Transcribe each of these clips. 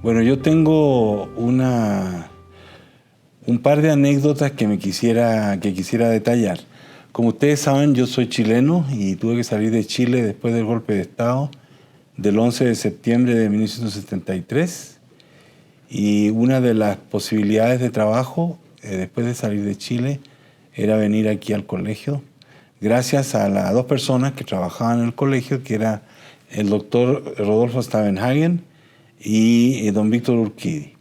Bueno, yo tengo un par de anécdotas que quisiera detallar. Como ustedes saben, yo soy chileno y tuve que salir de Chile después del golpe de Estado del 11 de septiembre de 1973. Y una de las posibilidades de trabajo después de salir de Chile era venir aquí al colegio, gracias a las dos personas que trabajaban en el colegio, que era el doctor Rodolfo Stavenhagen y don Víctor Urquidi.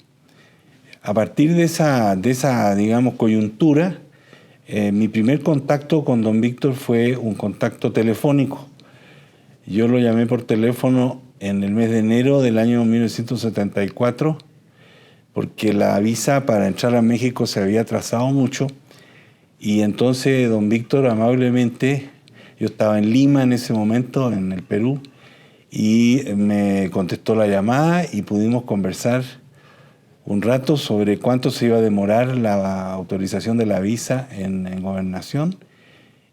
A partir de esa digamos, coyuntura, mi primer contacto con don Víctor fue un contacto telefónico. Yo lo llamé por teléfono en el mes de enero del año 1974, porque la visa para entrar a México se había atrasado mucho, y entonces don Víctor amablemente, yo estaba en Lima en ese momento, en el Perú, y me contestó la llamada y pudimos conversar un rato sobre cuánto se iba a demorar la autorización de la visa en Gobernación.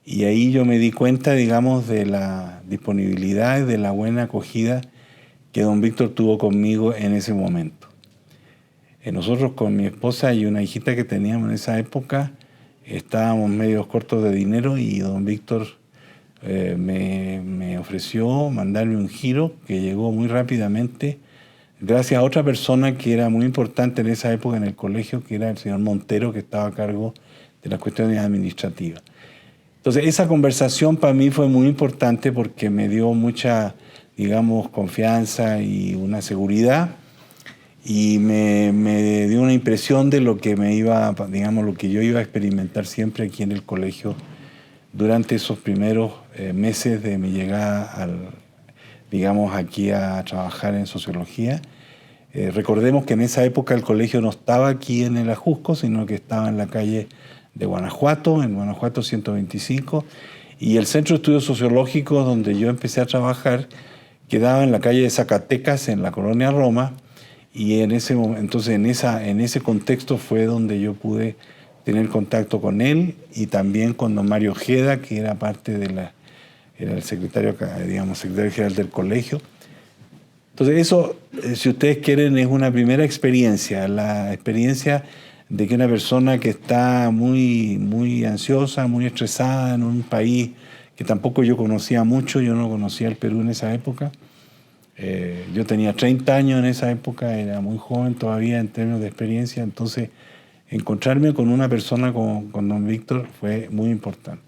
Y ahí yo me di cuenta, digamos, de la disponibilidad y de la buena acogida que don Víctor tuvo conmigo en ese momento. Nosotros con mi esposa y una hijita que teníamos en esa época estábamos medio cortos de dinero y don Víctor me ofreció mandarme un giro que llegó muy rápidamente gracias a otra persona que era muy importante en esa época en el colegio, que era el señor Montero, que estaba a cargo de las cuestiones administrativas. Entonces, esa conversación para mí fue muy importante porque me dio mucha, digamos, confianza y una seguridad, y me dio una impresión de lo que lo que yo iba a experimentar siempre aquí en el colegio durante esos primeros meses de mi llegada digamos, aquí a trabajar en sociología. Recordemos que en esa época el colegio no estaba aquí en el Ajusco, sino que estaba en la calle de Guanajuato, en Guanajuato 125, y el Centro de Estudios Sociológicos donde yo empecé a trabajar quedaba en la calle de Zacatecas, en la colonia Roma, y en ese contexto fue donde yo pude tener contacto con él y también con don Mario Ojeda, que era parte era el secretario general del colegio. Entonces eso, si ustedes quieren, es una primera experiencia, la experiencia de que una persona que está muy, muy ansiosa, muy estresada en un país que tampoco yo conocía mucho, yo no conocía el Perú en esa época. Yo tenía 30 años en esa época, era muy joven todavía en términos de experiencia, entonces encontrarme con una persona con don Víctor fue muy importante.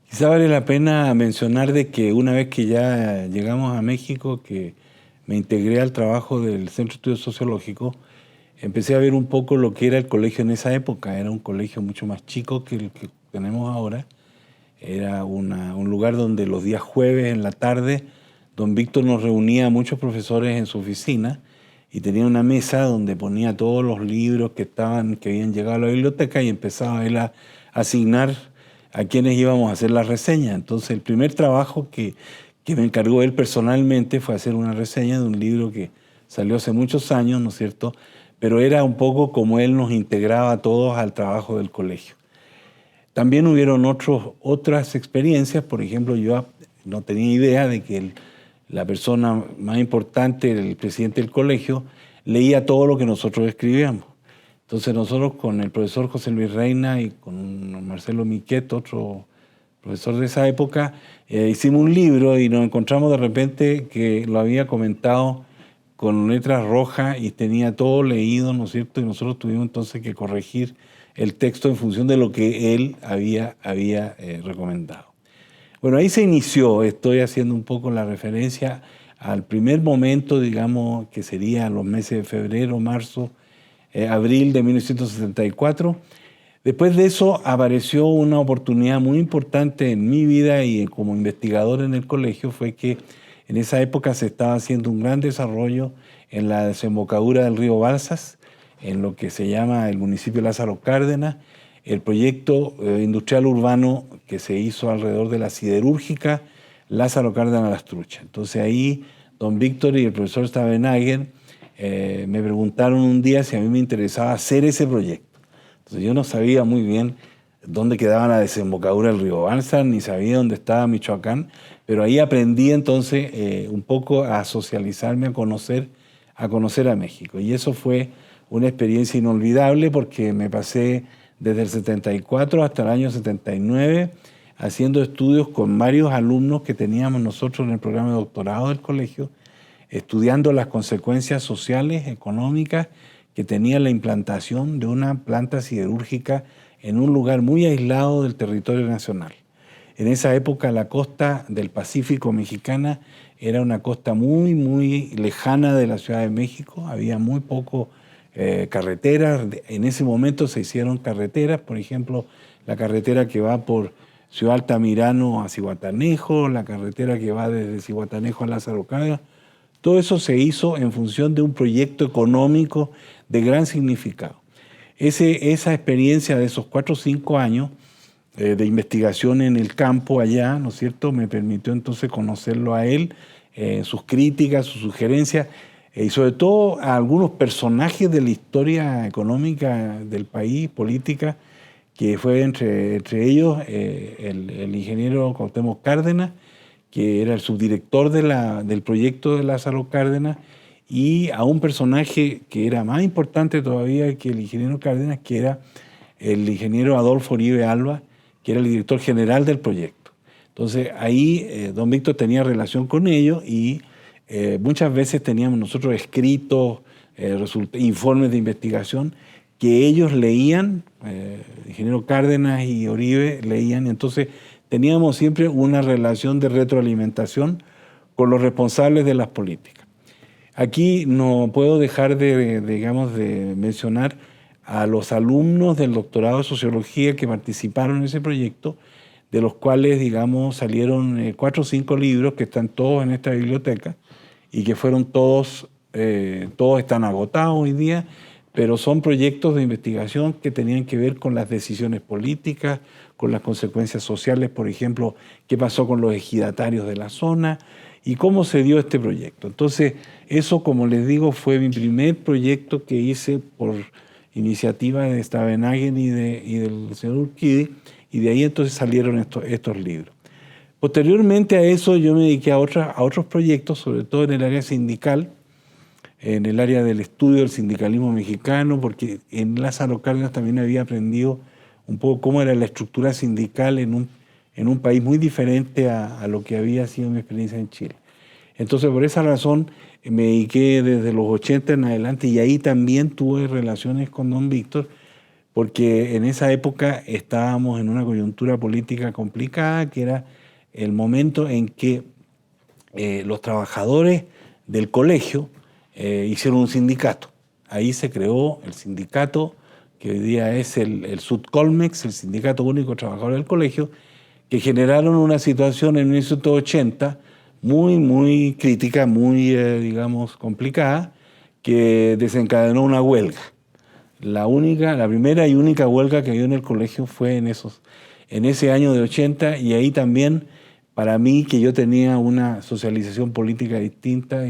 Quizá vale la pena mencionar de que una vez que ya llegamos a México, que me integré al trabajo del Centro de Estudios Sociológicos, empecé a ver un poco lo que era el colegio en esa época. Era un colegio mucho más chico que el que tenemos ahora. Era un lugar donde los días jueves en la tarde don Víctor nos reunía a muchos profesores en su oficina y tenía una mesa donde ponía todos los libros que habían llegado a la biblioteca, y empezaba él a asignar a quienes íbamos a hacer la reseña. Entonces el primer trabajo que me encargó él personalmente fue hacer una reseña de un libro que salió hace muchos años, ¿no es cierto?, pero era un poco como él nos integraba a todos al trabajo del colegio. También hubieron otras experiencias. Por ejemplo, yo no tenía idea de que la persona más importante, el presidente del colegio, leía todo lo que nosotros escribíamos. Entonces nosotros con el profesor José Luis Reina y con Marcelo Miquet, otro profesor de esa época, hicimos un libro y nos encontramos de repente que lo había comentado con letras rojas y tenía todo leído, ¿no es cierto? Y nosotros tuvimos entonces que corregir el texto en función de lo que él había recomendado. Bueno, ahí se inició, estoy haciendo un poco la referencia al primer momento, digamos, que sería los meses de febrero, marzo, abril de 1974. Después de eso apareció una oportunidad muy importante en mi vida y como investigador en el colegio. Fue que en esa época se estaba haciendo un gran desarrollo en la desembocadura del río Balsas, en lo que se llama el municipio de Lázaro Cárdenas, el proyecto industrial urbano que se hizo alrededor de la siderúrgica Lázaro Cárdenas Las Truchas. Entonces ahí don Víctor y el profesor Stavenhagen me preguntaron un día si a mí me interesaba hacer ese proyecto. Entonces yo no sabía muy bien dónde quedaba la desembocadura del río Balsas, ni sabía dónde estaba Michoacán, pero ahí aprendí entonces un poco a socializarme, a conocer a conocer a México. Y eso fue una experiencia inolvidable porque me pasé desde el 74 hasta el año 79 haciendo estudios con varios alumnos que teníamos nosotros en el programa de doctorado del colegio, estudiando las consecuencias sociales, económicas que tenía la implantación de una planta siderúrgica en un lugar muy aislado del territorio nacional. En esa época la costa del Pacífico mexicana era una costa muy, muy lejana de la Ciudad de México, había muy poco carreteras. En ese momento se hicieron carreteras, por ejemplo, la carretera que va por Ciudad Altamirano a Zihuatanejo, la carretera que va desde Zihuatanejo a Lázaro Cárdenas. Todo eso se hizo en función de un proyecto económico de gran significado. Esa experiencia de esos 4 o 5 años de investigación en el campo allá, ¿no es cierto?, me permitió entonces conocerlo a él, sus críticas, sus sugerencias, y sobre todo a algunos personajes de la historia económica del país, política, que fue entre ellos el ingeniero Cuauhtémoc Cárdenas, que era el subdirector del proyecto de Lázaro Cárdenas, y a un personaje que era más importante todavía que el ingeniero Cárdenas, que era el ingeniero Adolfo Uribe Alba, que era el director general del proyecto. Entonces ahí don Víctor tenía relación con ellos y muchas veces teníamos nosotros escritos, informes de investigación que ellos leían, el ingeniero Cárdenas y Uribe leían, y entonces teníamos siempre una relación de retroalimentación con los responsables de las políticas. Aquí no puedo dejar de mencionar a los alumnos del doctorado de Sociología que participaron en ese proyecto, de los cuales, salieron 4 o 5 libros que están todos en esta biblioteca y que fueron todos están agotados hoy día, pero son proyectos de investigación que tenían que ver con las decisiones políticas, con las consecuencias sociales, por ejemplo, qué pasó con los ejidatarios de la zona y cómo se dio este proyecto. Entonces, eso, como les digo, fue mi primer proyecto que hice por iniciativa de Stavenhagen y del señor Urquidi, y de ahí entonces salieron estos libros. Posteriormente a eso yo me dediqué a otros proyectos, sobre todo en el área sindical, en el área del estudio del sindicalismo mexicano, porque en Lázaro Cárdenas también había aprendido un poco cómo era la estructura sindical en un país muy diferente a lo que había sido mi experiencia en Chile. Entonces, por esa razón, me dediqué desde los 80 en adelante y ahí también tuve relaciones con don Víctor, porque en esa época estábamos en una coyuntura política complicada, que era el momento en que los trabajadores del colegio hicieron un sindicato. Ahí se creó el sindicato, que hoy día es el SUTCOLMEX, el Sindicato Único de Trabajadores del Colegio, que generaron una situación en 1980 muy, muy crítica, muy, complicada, que desencadenó una huelga. La primera y única huelga que había en el colegio fue en ese año de 80, y ahí también, para mí, que yo tenía una socialización política distinta,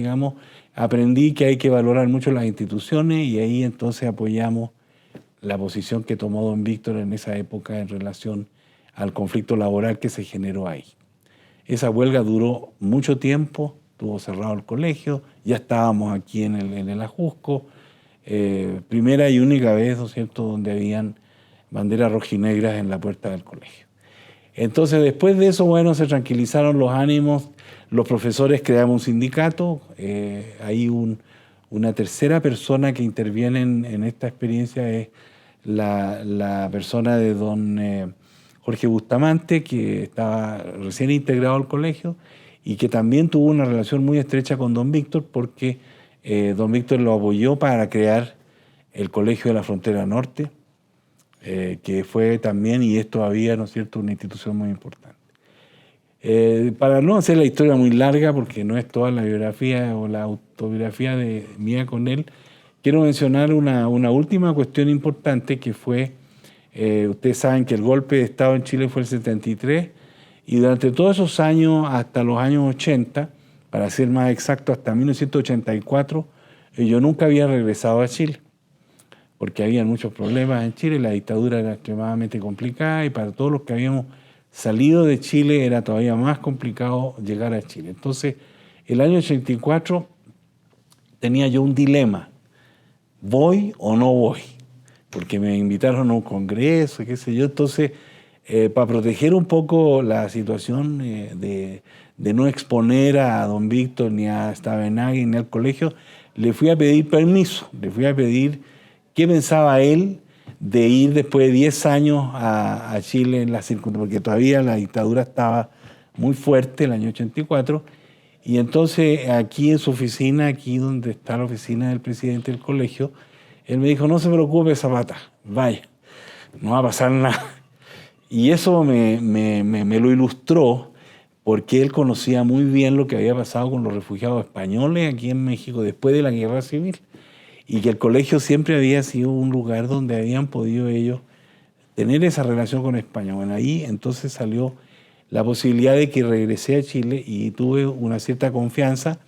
aprendí que hay que valorar mucho las instituciones, y ahí entonces apoyamos la posición que tomó don Víctor en esa época en relación al conflicto laboral que se generó ahí. Esa huelga duró mucho tiempo, estuvo cerrado el colegio, ya estábamos aquí en el Ajusco, primera y única vez, ¿no es cierto?, donde habían banderas rojinegras en la puerta del colegio. Entonces, después de eso, se tranquilizaron los ánimos, los profesores creamos un sindicato, hay una tercera persona que interviene en esta experiencia, es la persona de don Jorge Bustamante, que estaba recién integrado al colegio y que también tuvo una relación muy estrecha con don Víctor, porque don Víctor lo apoyó para crear el Colegio de la Frontera Norte, que fue también y es todavía, ¿no es cierto?, una institución muy importante. Para no hacer la historia muy larga, porque no es toda la biografía o la autobiografía mía con él, quiero mencionar una última cuestión importante que fue, ustedes saben que el golpe de Estado en Chile fue el 73, y durante todos esos años, hasta los años 80, para ser más exacto, hasta 1984, yo nunca había regresado a Chile, porque había muchos problemas en Chile, la dictadura era extremadamente complicada, y para todos los que habíamos salido de Chile era todavía más complicado llegar a Chile. Entonces, el año 84, tenía yo un dilema. ¿Voy o no voy? Porque me invitaron a un congreso, qué sé yo. Entonces, para proteger un poco la situación de no exponer a don Víctor ni a Stavenhagen ni al colegio, le fui a pedir permiso, le fui a pedir qué pensaba él de ir después de 10 años a Chile en la circunstancia, porque todavía la dictadura estaba muy fuerte, el año 84, y entonces aquí en su oficina, aquí donde está la oficina del presidente del colegio, él me dijo, no se preocupe, Zapata, vaya, no va a pasar nada. Y eso me lo ilustró porque él conocía muy bien lo que había pasado con los refugiados españoles aquí en México después de la Guerra Civil, y que el colegio siempre había sido un lugar donde habían podido ellos tener esa relación con España. Bueno, ahí entonces salió la posibilidad de que regresé a Chile y tuve una cierta confianza,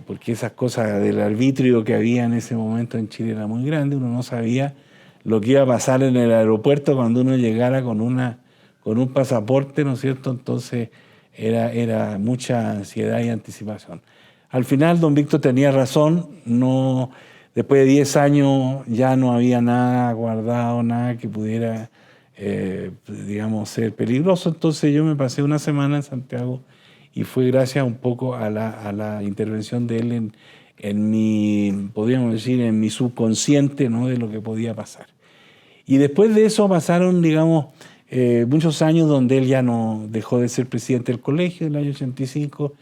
porque esas cosas del arbitrio que había en ese momento en Chile era muy grande, uno no sabía lo que iba a pasar en el aeropuerto cuando uno llegara con un pasaporte, ¿no es cierto? Entonces era mucha ansiedad y anticipación. Al final don Víctor tenía razón, no, después de 10 años ya no había nada guardado, nada que pudiera, digamos, ser peligroso. Entonces yo me pasé una semana en Santiago y fue gracias un poco a la intervención de él en mi, podríamos decir, en mi subconsciente, ¿no?, de lo que podía pasar. Y después de eso pasaron, digamos, muchos años donde él ya no dejó de ser presidente del colegio en el año 85,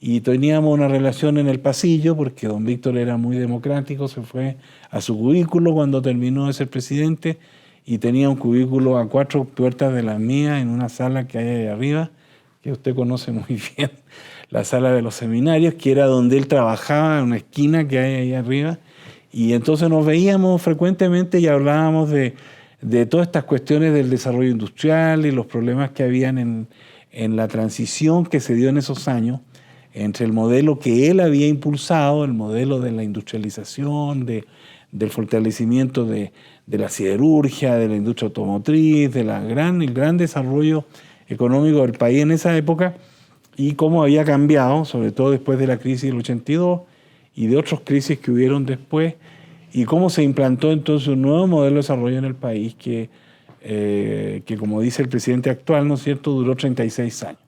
y teníamos una relación en el pasillo porque don Víctor era muy democrático, se fue a su cubículo cuando terminó de ser presidente y tenía un cubículo a 4 puertas de la mía en una sala que hay ahí arriba, que usted conoce muy bien, la sala de los seminarios, que era donde él trabajaba, en una esquina que hay ahí arriba, y entonces nos veíamos frecuentemente y hablábamos de todas estas cuestiones del desarrollo industrial y los problemas que habían en la transición que se dio en esos años entre el modelo que él había impulsado, el modelo de la industrialización, del fortalecimiento de la siderurgia, de la industria automotriz, el gran desarrollo económico del país en esa época, y cómo había cambiado, sobre todo después de la crisis del 82 y de otras crisis que hubieron después, y cómo se implantó entonces un nuevo modelo de desarrollo en el país que como dice el presidente actual, ¿no es cierto?, duró 36 años.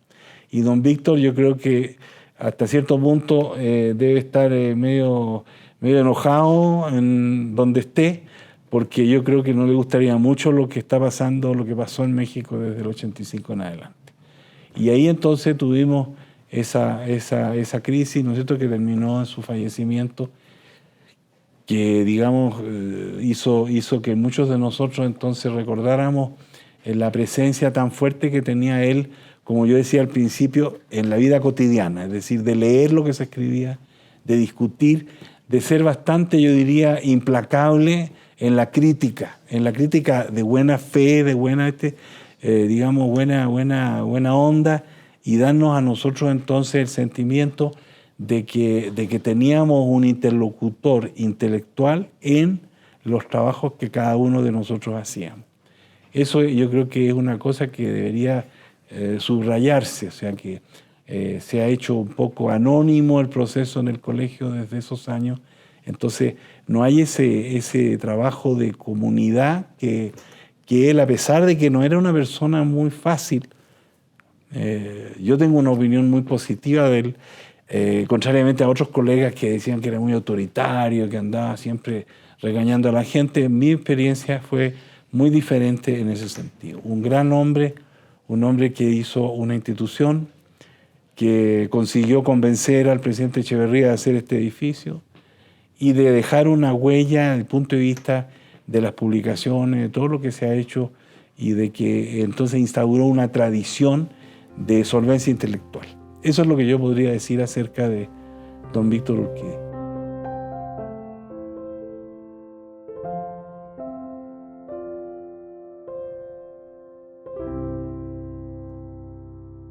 Y don Víctor, yo creo que hasta cierto punto debe estar medio enojado en donde esté, porque yo creo que no le gustaría mucho lo que está pasando, lo que pasó en México desde el 85 en adelante. Y ahí entonces tuvimos esa crisis, ¿no es cierto?, que terminó en su fallecimiento, que, digamos, hizo que muchos de nosotros entonces recordáramos la presencia tan fuerte que tenía él, como yo decía al principio, en la vida cotidiana, es decir, de leer lo que se escribía, de discutir, de ser bastante, yo diría, implacable en la crítica de buena fe, de buena, digamos, buena onda, y darnos a nosotros entonces el sentimiento de que teníamos un interlocutor intelectual en los trabajos que cada uno de nosotros hacíamos. Eso yo creo que es una cosa que debería subrayarse, o sea que se ha hecho un poco anónimo el proceso en el colegio desde esos años, entonces no hay ese trabajo de comunidad que él, a pesar de que no era una persona muy fácil, yo tengo una opinión muy positiva de él, contrariamente a otros colegas que decían que era muy autoritario, que andaba siempre regañando a la gente. Mi experiencia fue muy diferente en ese sentido. Un gran hombre, un hombre que hizo una institución, que consiguió convencer al presidente Echeverría de hacer este edificio y de dejar una huella desde el punto de vista de las publicaciones, de todo lo que se ha hecho, y de que entonces instauró una tradición de solvencia intelectual. Eso es lo que yo podría decir acerca de don Víctor Urquidi.